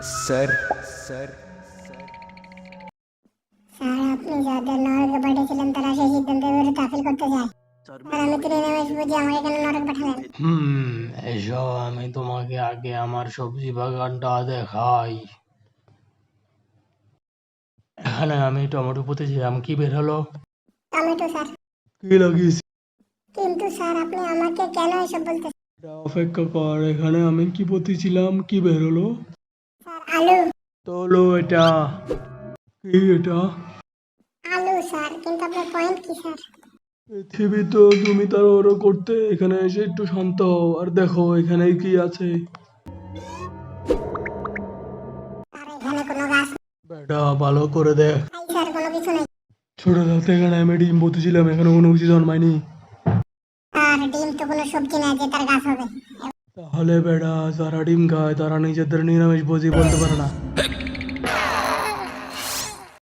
Sir sir sir আপনি যাদের নরকে পাঠিয়েছিলেন তারা সেই সিদ্ধান্তের বিরুদ্ধে আপিল করতে চায়। স্যার আমি তৃণমূল বুঝি আমাকে কেন নরক পাঠালেন? এসো আমি তোমাকে আগে আমার সবজি বাগানটা দেখাই। এখানে আমি টমেটো পুঁতেছিলাম, কি বের হলো? Tomato sir. কি লাগিয়েছি? কিন্তু স্যার আপনি আমাকে কেন এসব বলতেছেন? এটা অপেক্ষা কর, এখানে আমি কি পুঁতেছিলাম, কি বের হলো? স্যার আলু। তোলো এটা। কি এটা? আলু স্যার, কিন্তু আপনার পয়েন্ট কি স্যার? পৃথিবী তো তুমি তাড়াহুড়ো করতে, এখানে এসে একটু শান্ত হও আর দেখো এখানে কি আছে। স্যার এখানে কোনো গাছ বেটা ভালো করে দেখ। নাই স্যার, কোনো কিছু নাই। ছোট থাকতে এখানে আমি ডিম পুঁতেছিলাম, এখানে কোনো কিছু জন্মায়নি। স্যার ডিম তো কোনো সবজি না যে তার গাছ হবে। তাহলে বেটা যারা ডিম খায় তারা নিজেদের নিরামিষ ভোজী বলতে পারে না।